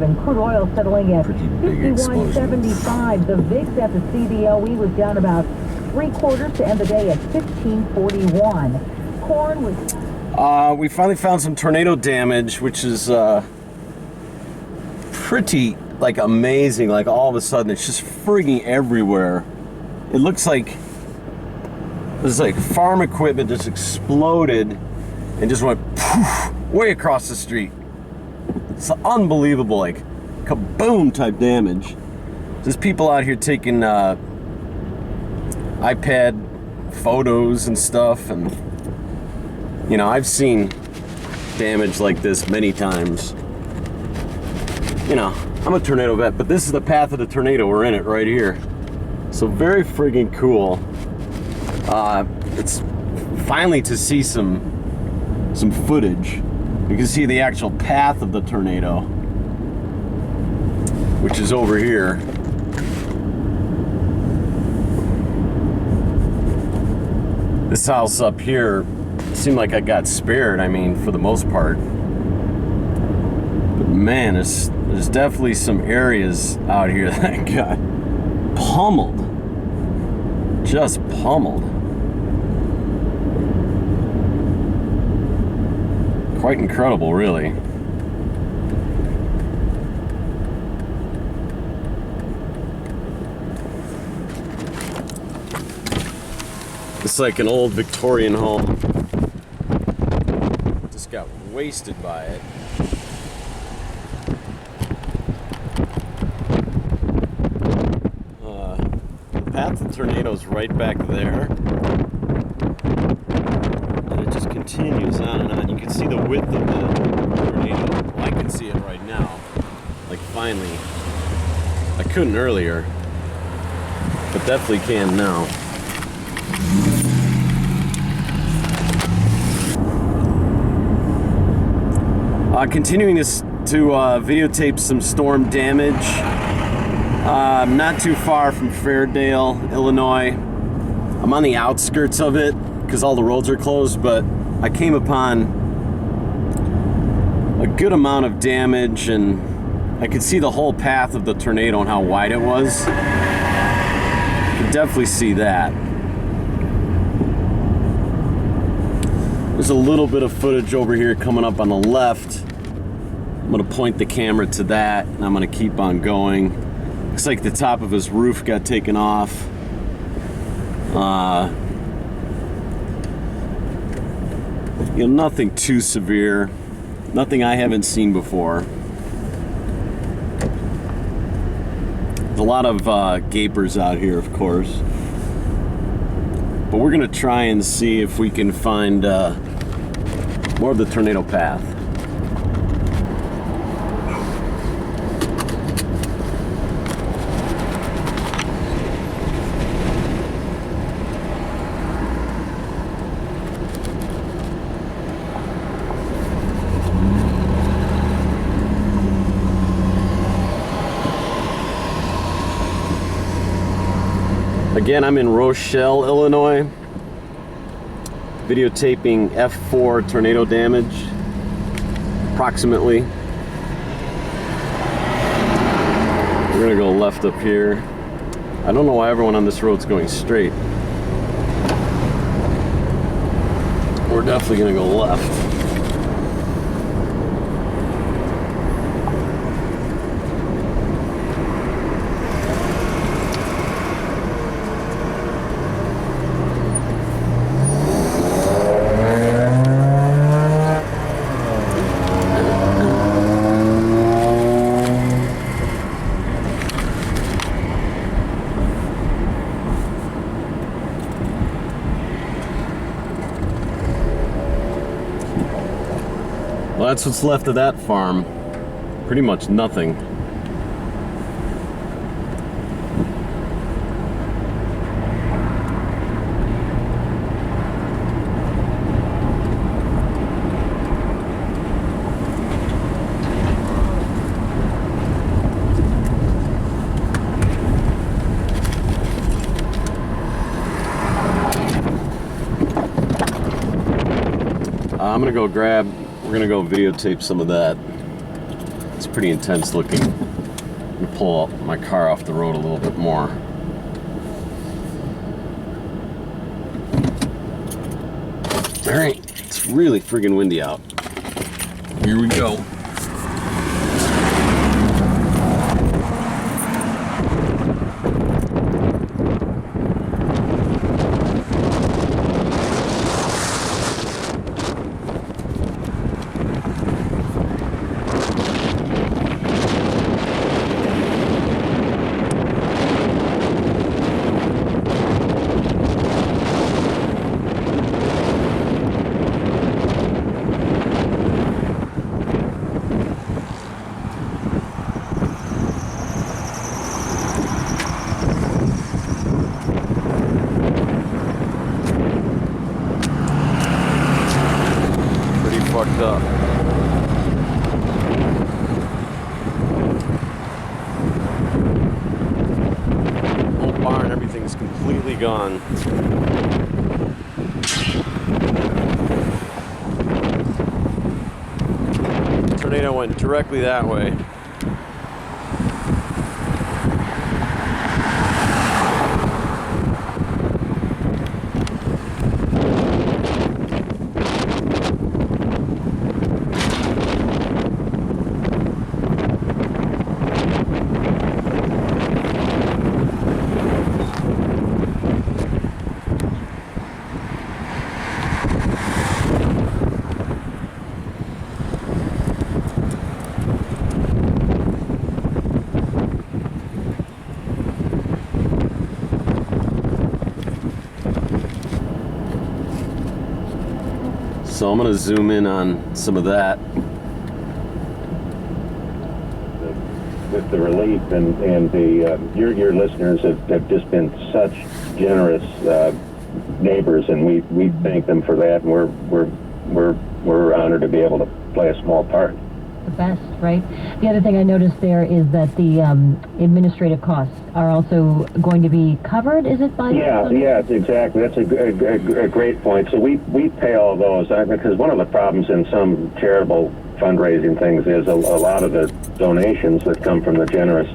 And crude oil settling at 51.75. The VIX at the CBOE was down about 3/4 to end the day at 15.41. Corn was... We finally found some tornado damage, which is pretty, like, amazing. Like, all of a sudden, it's just frigging everywhere. It looks like there's, like, farm equipment just exploded and just went poof, way across the street. It's unbelievable, like, kaboom type damage. There's people out here taking iPad photos and stuff, and you know, I've seen damage like this many times. You know, I'm a tornado vet, but this is the path of the tornado. We're in it right here. So very friggin' cool. It's finally to see some footage. You can see the actual path of the tornado, which is over here. This house up here seemed like I got spared, I mean, for the most part. But man, there's definitely some areas out here that got pummeled. Just pummeled. Quite incredible, really. It's like an old Victorian home. Just got wasted by it. The path of the tornado's right back there. And it just continues on and on. You can see the width of the tornado. Well, I can see it right now. Like, finally. I couldn't earlier, but definitely can now. Continuing to videotape some storm damage. Not too far from Fairdale, Illinois. I'm on the outskirts of it because all the roads are closed, but I came upon a good amount of damage, and I could see the whole path of the tornado and how wide it was. You can definitely see that. There's a little bit of footage over here coming up on the left. I'm gonna point the camera to that, and I'm gonna keep on going. Looks like the top of his roof got taken off. You know, nothing too severe. Nothing I haven't seen before. There's a lot of gapers out here, of course. But we're gonna try and see if we can find more of the tornado path. Again, I'm in Rochelle, Illinois, videotaping F4 tornado damage, approximately. We're gonna go left up here. I don't know why everyone on this road's going straight. We're definitely gonna go left. Well, that's what's left of that farm. Pretty much nothing. I'm gonna go we're gonna go videotape some of that. It's pretty intense looking. I'm gonna pull my car off the road a little bit more. All right, it's really friggin' windy out. Here we go. Fucked up. Whole barn, everything's completely gone. Tornado went directly that way. So I'm going to zoom in on some of that. With the relief and the your listeners have just been such generous neighbors, and we thank them for that. And we're honored to be able to play a small part. The best, right? The other thing I noticed there is that the administrative costs are also going to be covered. Is it by? Yeah, exactly. That's a great point. So we pay all those because one of the problems in some charitable fundraising things is a lot of the donations that come from the generous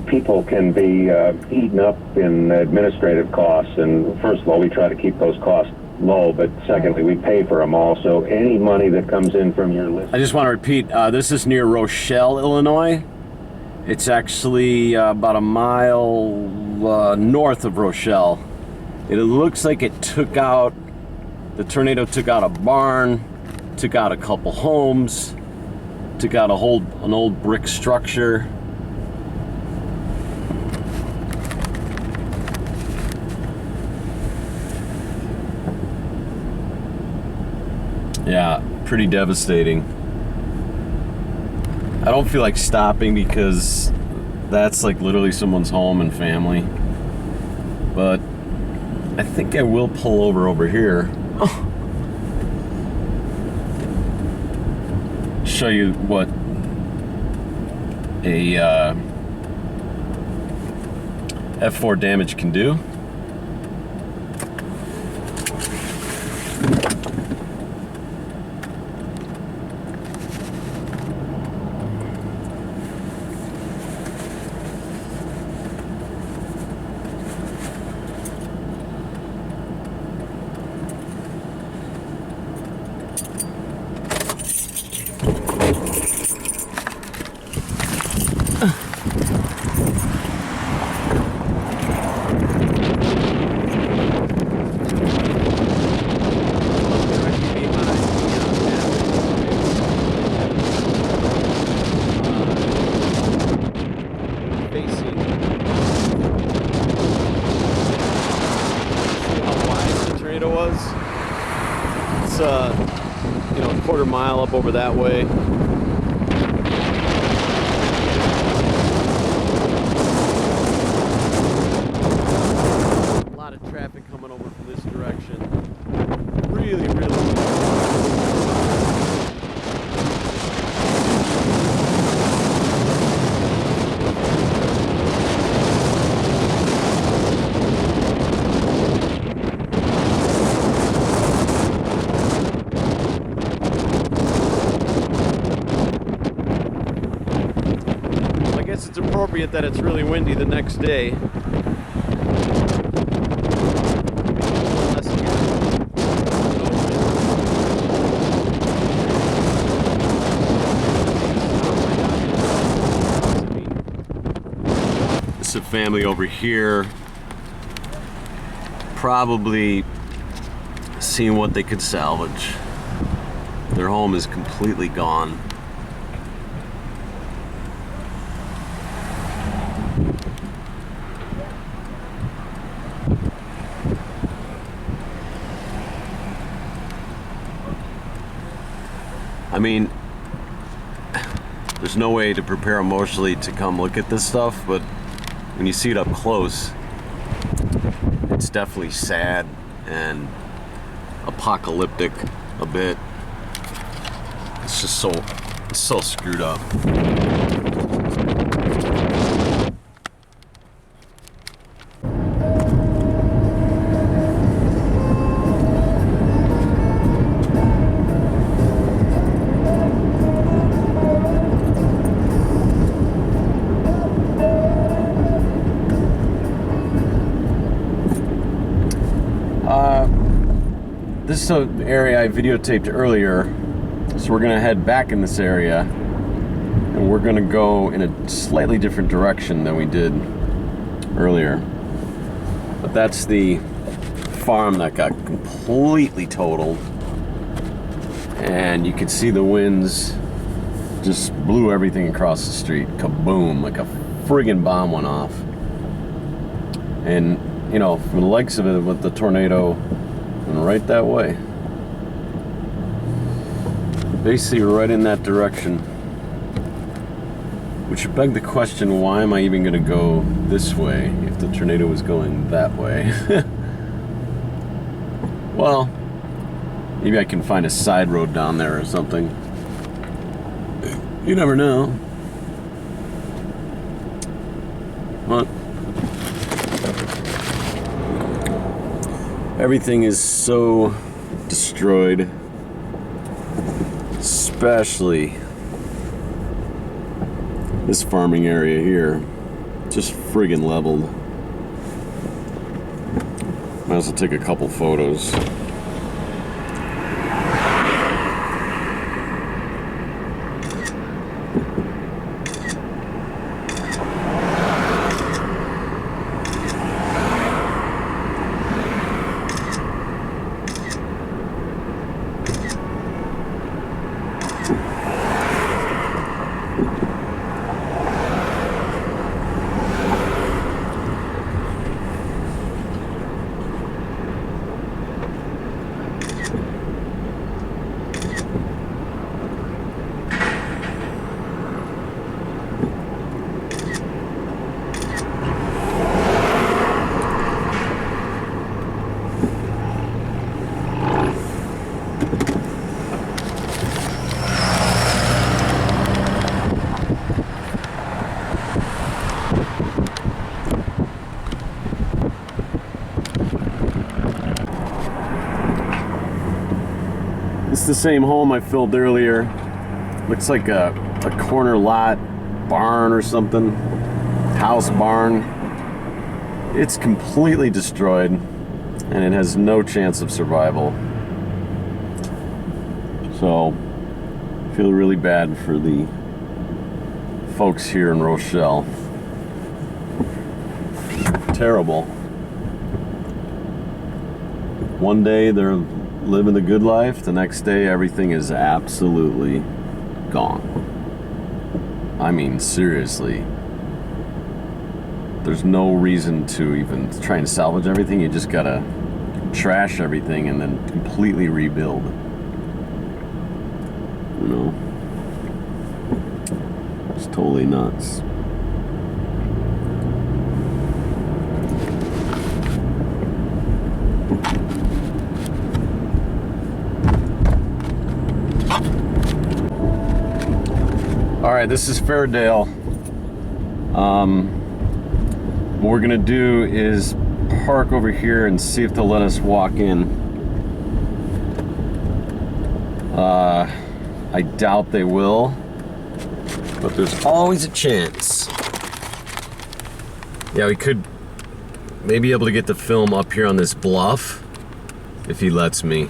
people can be eaten up in administrative costs. And first of all, we try to keep those costs low, but secondly, we pay for them all. So any money that comes in from your list. I just want to repeat, this is near Rochelle, Illinois. It's actually about a mile north of Rochelle. It looks like the tornado took out a barn, took out a couple homes, took out an old brick structure. Yeah, pretty devastating. I don't feel like stopping because that's like literally someone's home and family. But I think I will pull over here. Show you what a F4 damage can do. It's a quarter mile up over that way. A lot of traffic coming over from this direction. Really. guess it's appropriate that it's really windy the next day. This is a family over here, probably seeing what they could salvage. Their home is completely gone. I mean, there's no way to prepare emotionally to come look at this stuff, but when you see it up close, it's definitely sad and apocalyptic a bit. It's just it's so screwed up. This is an area I videotaped earlier, so we're gonna head back in this area, and we're gonna go in a slightly different direction than we did earlier. But that's the farm that got completely totaled, and you could see the winds just blew everything across the street. Kaboom, like a friggin' bomb went off. And you know, from the likes of it, with the tornado, and right that way. Basically right in that direction. Which would beg the question, why am I even gonna go this way if the tornado was going that way? Well, maybe I can find a side road down there or something. You never know. What? Everything is so destroyed, especially this farming area here, just friggin' leveled. Might as well take a couple photos. It's the same home I filmed earlier. Looks like a corner lot, barn or something. House barn. It's completely destroyed and it has no chance of survival. So, I feel really bad for the folks here in Rochelle. Terrible. One day they're living the good life, the next day everything is absolutely gone. I mean, seriously. There's no reason to even try and salvage everything. You just gotta trash everything and then completely rebuild. You know? It's totally nuts. All right, this is Fairdale. What we're gonna do is park over here and see if they'll let us walk in. I doubt they will, but there's always a chance. Yeah, we could maybe able to get the film up here on this bluff if he lets me.